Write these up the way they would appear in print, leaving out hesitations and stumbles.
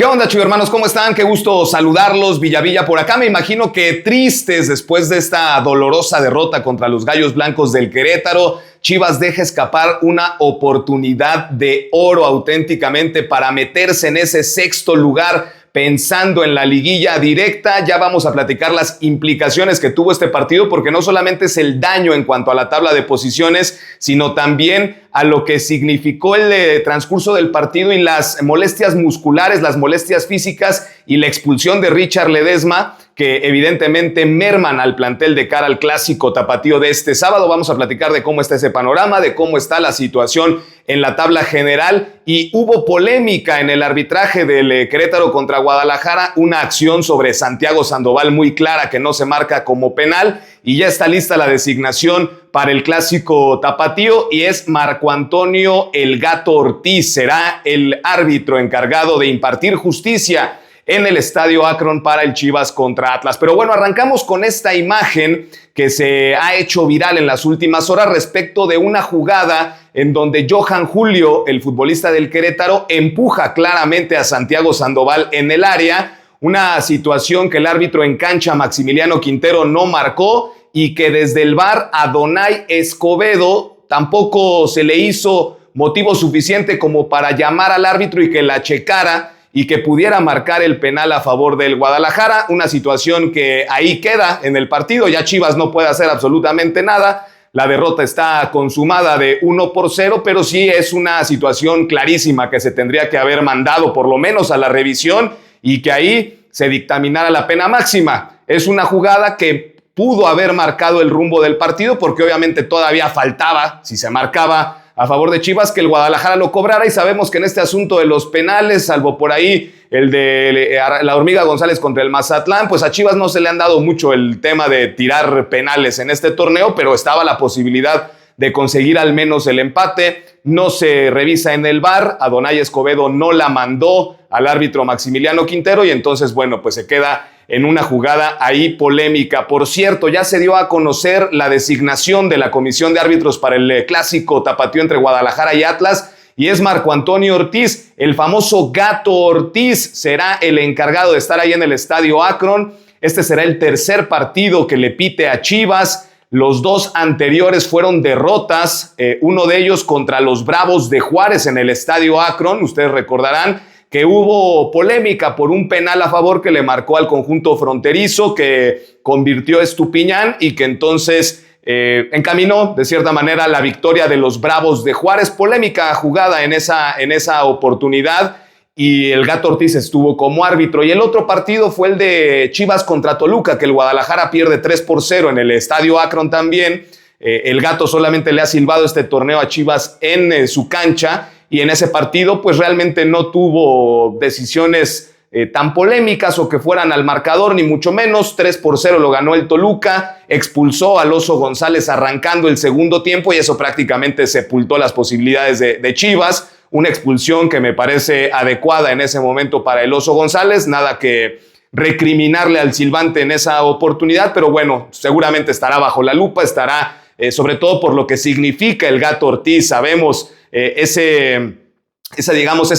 ¿Qué onda, chivo hermanos? ¿Cómo están? Qué gusto saludarlos. Villavilla por acá. Me imagino que tristes después de esta dolorosa derrota contra los Gallos Blancos del Querétaro. Chivas deja escapar una oportunidad de oro auténticamente para meterse en ese sexto lugar pensando en la liguilla directa. Ya vamos a platicar las implicaciones que tuvo este partido, porque no solamente es el daño en cuanto a la tabla de posiciones, sino también a lo que significó el transcurso del partido y las molestias musculares, las molestias físicas y la expulsión de Richard Ledesma, que evidentemente merman al plantel de cara al clásico tapatío de este sábado. Vamos a platicar de cómo está ese panorama, de cómo está la situación en la tabla general, y hubo polémica en el arbitraje del Querétaro contra Guadalajara, una acción sobre Santiago Sandoval muy clara que no se marca como penal, y ya está lista la designación para el clásico tapatío y es Marco Antonio El Gato Ortiz. Será el árbitro encargado de impartir justicia en el Estadio Akron para el Chivas contra Atlas. Pero bueno, arrancamos con esta imagen que se ha hecho viral en las últimas horas respecto de una jugada en donde Johan Julio, el futbolista del Querétaro, empuja claramente a Santiago Sandoval en el área, una situación que el árbitro en cancha, Maximiliano Quintero, no marcó, y que desde el VAR Adonai Escobedo tampoco se le hizo motivo suficiente como para llamar al árbitro y que la checara y que pudiera marcar el penal a favor del Guadalajara. Una situación que ahí queda en el partido. Ya Chivas no puede hacer absolutamente nada. La derrota está consumada de 1-0, pero sí es una situación clarísima que se tendría que haber mandado por lo menos a la revisión y que ahí se dictaminara la pena máxima. Es una jugada que pudo haber marcado el rumbo del partido, porque obviamente todavía faltaba, si se marcaba a favor de Chivas, que el Guadalajara lo cobrara, y sabemos que en este asunto de los penales, salvo por ahí el de la Hormiga González contra el Mazatlán, pues a Chivas no se le han dado mucho el tema de tirar penales en este torneo, pero estaba la posibilidad de conseguir al menos el empate. No se revisa en el VAR, Adonai Escobedo no la mandó al árbitro Maximiliano Quintero, y entonces, bueno, pues se queda en una jugada ahí polémica. Por cierto, ya se dio a conocer la designación de la comisión de árbitros para el clásico tapatío entre Guadalajara y Atlas, y es Marco Antonio Ortiz, el famoso Gato Ortiz, será el encargado de estar ahí en el Estadio Akron. Este será el tercer partido que le pite a Chivas. Los dos anteriores fueron derrotas, uno de ellos contra los Bravos de Juárez en el Estadio Akron. Ustedes recordarán que hubo polémica por un penal a favor que le marcó al conjunto fronterizo, que convirtió Estupiñán y que entonces encaminó de cierta manera la victoria de los Bravos de Juárez. Polémica jugada en esa oportunidad, y el Gato Ortiz estuvo como árbitro. Y el otro partido fue el de Chivas contra Toluca, que el Guadalajara pierde 3-0 en el Estadio Akron también. El Gato solamente le ha silbado este torneo a Chivas en su cancha, y en ese partido pues realmente no tuvo decisiones tan polémicas o que fueran al marcador, ni mucho menos. 3-0 lo ganó el Toluca, expulsó al Oso González arrancando el segundo tiempo, y eso prácticamente sepultó las posibilidades de Chivas. Una expulsión que me parece adecuada en ese momento para el Oso González, nada que recriminarle al silbante en esa oportunidad, pero bueno, seguramente estará bajo la lupa, estará sobre todo por lo que significa el Gato Ortiz. Sabemos ese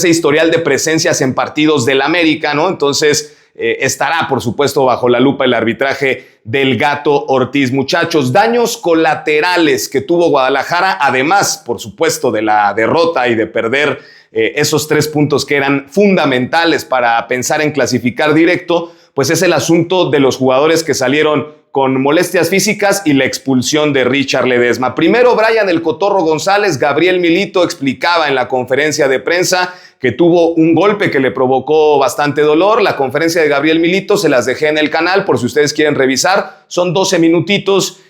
historial de presencias en partidos del América, ¿no? Entonces estará, por supuesto, bajo la lupa el arbitraje del Gato Ortiz. Muchachos, daños colaterales que tuvo Guadalajara, además, por supuesto, de la derrota y de perder esos 3 puntos que eran fundamentales para pensar en clasificar directo, pues es el asunto de los jugadores que salieron con molestias físicas y la expulsión de Richard Ledesma. Primero, Brian El Cotorro González. Gabriel Milito explicaba en la conferencia de prensa que tuvo un golpe que le provocó bastante dolor. La conferencia de Gabriel Milito se las dejé en el canal por si ustedes quieren revisar. Son 12 minutitos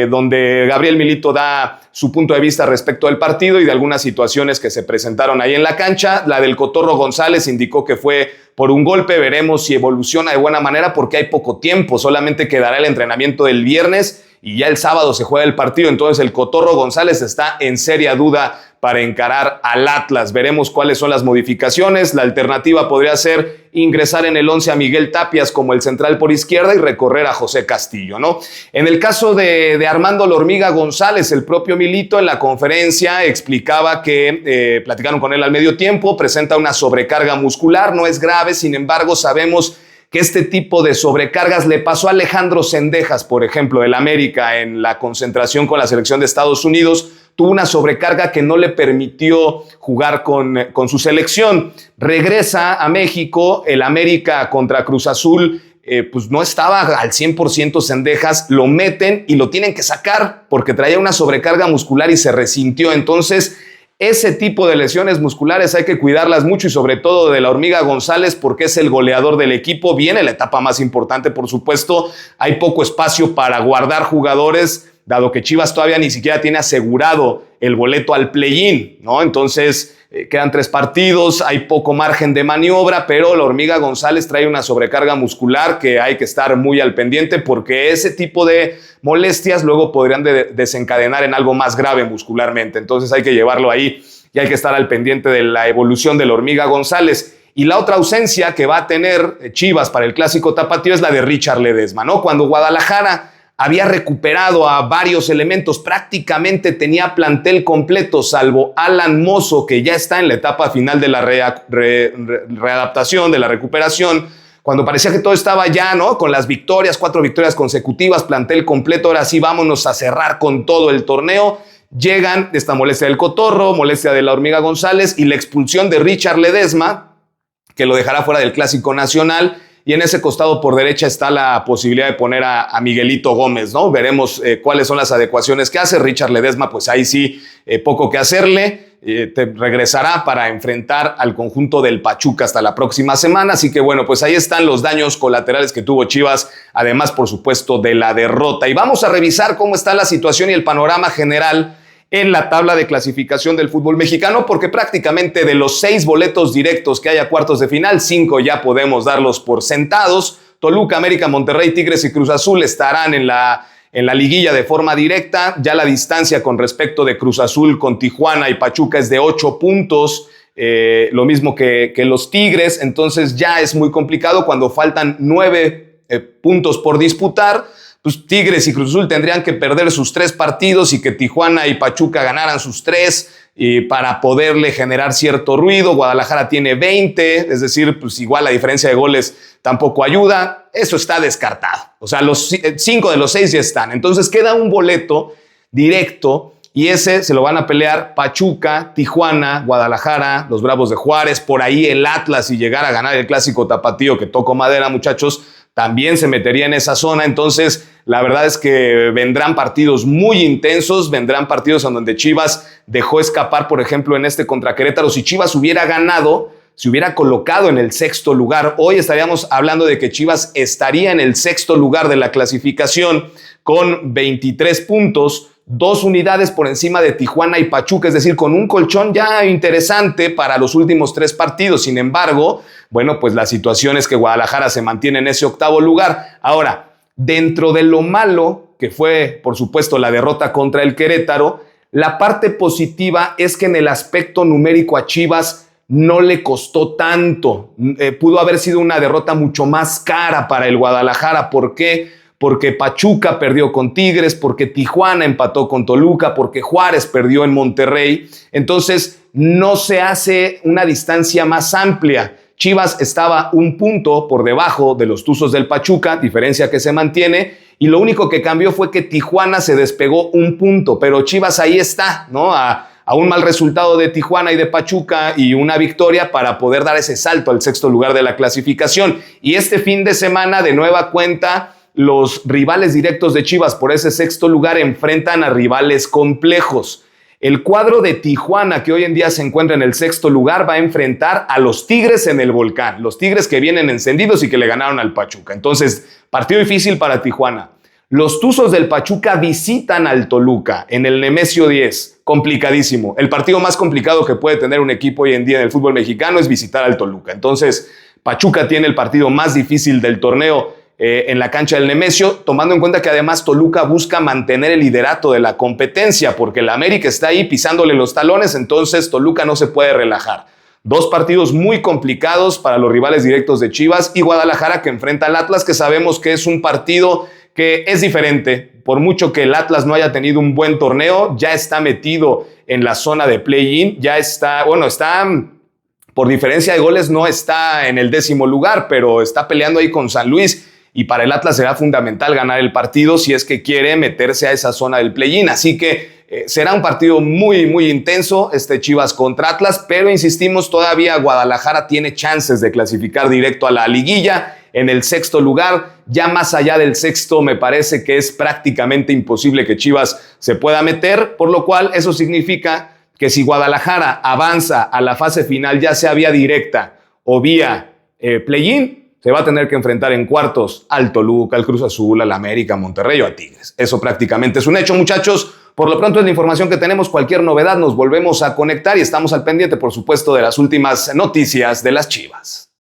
donde Gabriel Milito da su punto de vista respecto al partido y de algunas situaciones que se presentaron ahí en la cancha. La del Cotorro González indicó que fue por un golpe. Veremos si evoluciona de buena manera, porque hay poco tiempo. Solamente quedará el entrenamiento del viernes y ya el sábado se juega el partido. Entonces el Cotorro González está en seria duda para encarar al Atlas. Veremos cuáles son las modificaciones. La alternativa podría ser ingresar en el 11 a Miguel Tapias como el central por izquierda y recorrer a José Castillo, ¿no? En el caso de Armando La Hormiga González, el propio Milito en la conferencia explicaba que platicaron con él al medio tiempo, presenta una sobrecarga muscular, no es grave, sin embargo sabemos que este tipo de sobrecargas le pasó a Alejandro Cendejas, por ejemplo, del América en la concentración con la selección de Estados Unidos. Tuvo una sobrecarga que no le permitió jugar con su selección. Regresa a México, el América contra Cruz Azul, pues no estaba al 100% Cendejas, lo meten y lo tienen que sacar porque traía una sobrecarga muscular y se resintió. Entonces, ese tipo de lesiones musculares hay que cuidarlas mucho y sobre todo de La Hormiga González porque es el goleador del equipo. Viene la etapa más importante, por supuesto. Hay poco espacio para guardar jugadores, dado que Chivas todavía ni siquiera tiene asegurado el boleto al play-in, ¿no? Entonces, quedan 3 partidos, hay poco margen de maniobra, pero La Hormiga González trae una sobrecarga muscular que hay que estar muy al pendiente porque ese tipo de molestias luego podrían desencadenar en algo más grave muscularmente. Entonces hay que llevarlo ahí y hay que estar al pendiente de la evolución de La Hormiga González. Y la otra ausencia que va a tener Chivas para el Clásico Tapatío es la de Richard Ledesma, ¿no? Cuando Guadalajara había recuperado a varios elementos, prácticamente tenía plantel completo, salvo Alan Mozo, que ya está en la etapa final de la readaptación, de la recuperación, cuando parecía que todo estaba ya, ¿no? Con las victorias, 4 victorias consecutivas, plantel completo, ahora sí vámonos a cerrar con todo el torneo. Llegan esta molestia del Cotorro, molestia de La Hormiga González y la expulsión de Richard Ledesma, que lo dejará fuera del Clásico Nacional. Y en ese costado por derecha está la posibilidad de poner a Miguelito Gómez, ¿no? Veremos cuáles son las adecuaciones que hace. Richard Ledesma, pues ahí sí, poco que hacerle. Regresará para enfrentar al conjunto del Pachuca hasta la próxima semana. Así que bueno, pues ahí están los daños colaterales que tuvo Chivas, además, por supuesto, de la derrota. Y vamos a revisar cómo está la situación y el panorama general en la tabla de clasificación del fútbol mexicano, porque prácticamente de los 6 boletos directos que hay a cuartos de final, 5 ya podemos darlos por sentados. Toluca, América, Monterrey, Tigres y Cruz Azul estarán en la liguilla de forma directa. Ya la distancia con respecto de Cruz Azul con Tijuana y Pachuca es de 8 puntos, lo mismo que los Tigres. Entonces ya es muy complicado cuando faltan 9 puntos por disputar. Pues Tigres y Cruz Azul tendrían que perder sus 3 partidos y que Tijuana y Pachuca ganaran sus 3 para poderle generar cierto ruido. Guadalajara tiene 20, es decir, pues igual la diferencia de goles tampoco ayuda. Eso está descartado. O sea, los 5 de los 6 ya están. Entonces queda un boleto directo y ese se lo van a pelear Pachuca, Tijuana, Guadalajara, los Bravos de Juárez, por ahí el Atlas y llegar a ganar el Clásico Tapatío, que toco madera, muchachos, también se metería en esa zona. Entonces, la verdad es que vendrán partidos muy intensos, vendrán partidos en donde Chivas dejó escapar, por ejemplo, en este contra Querétaro. Si Chivas hubiera ganado, se hubiera colocado en el 6º lugar, hoy estaríamos hablando de que Chivas estaría en el 6º lugar de la clasificación con 23 puntos, 2 unidades por encima de Tijuana y Pachuca, es decir, con un colchón ya interesante para los últimos 3 partidos. Sin embargo, bueno, pues la situación es que Guadalajara se mantiene en ese 8º lugar. Ahora, dentro de lo malo, que fue, por supuesto, la derrota contra el Querétaro, la parte positiva es que en el aspecto numérico a Chivas no le costó tanto. Pudo haber sido una derrota mucho más cara para el Guadalajara. ¿Por qué? Porque Pachuca perdió con Tigres, porque Tijuana empató con Toluca, porque Juárez perdió en Monterrey. Entonces, no se hace una distancia más amplia. Chivas estaba un punto por debajo de los Tuzos del Pachuca, diferencia que se mantiene, y lo único que cambió fue que Tijuana se despegó un punto, pero Chivas ahí está, ¿no? A un mal resultado de Tijuana y de Pachuca y una victoria para poder dar ese salto al 6º lugar de la clasificación. Y este fin de semana, de nueva cuenta, los rivales directos de Chivas por ese 6º lugar enfrentan a rivales complejos. El cuadro de Tijuana, que hoy en día se encuentra en el 6º lugar, va a enfrentar a los Tigres en el Volcán. Los Tigres que vienen encendidos y que le ganaron al Pachuca. Entonces, partido difícil para Tijuana. Los Tuzos del Pachuca visitan al Toluca en el Nemesio 10. Complicadísimo. El partido más complicado que puede tener un equipo hoy en día en el fútbol mexicano es visitar al Toluca. Entonces, Pachuca tiene el partido más difícil del torneo en la cancha del Nemesio, tomando en cuenta que además Toluca busca mantener el liderato de la competencia, porque el América está ahí pisándole los talones, entonces Toluca no se puede relajar. 2 partidos muy complicados para los rivales directos de Chivas y Guadalajara, que enfrenta al Atlas, que sabemos que es un partido que es diferente. Por mucho que el Atlas no haya tenido un buen torneo, ya está metido en la zona de play-in, ya está, por diferencia de goles no está en el 10º lugar, pero está peleando ahí con San Luis. Y para el Atlas será fundamental ganar el partido si es que quiere meterse a esa zona del play-in. Así que será un partido muy, muy intenso, Chivas contra Atlas, pero insistimos, todavía Guadalajara tiene chances de clasificar directo a la liguilla en el 6º lugar. Ya más allá del 6º, me parece que es prácticamente imposible que Chivas se pueda meter, por lo cual eso significa que si Guadalajara avanza a la fase final, ya sea vía directa o vía play-in, se va a tener que enfrentar en cuartos al Toluca, al Cruz Azul, al América, a Monterrey o a Tigres. Eso prácticamente es un hecho, muchachos. Por lo pronto es la información que tenemos. Cualquier novedad nos volvemos a conectar y estamos al pendiente, por supuesto, de las últimas noticias de las Chivas.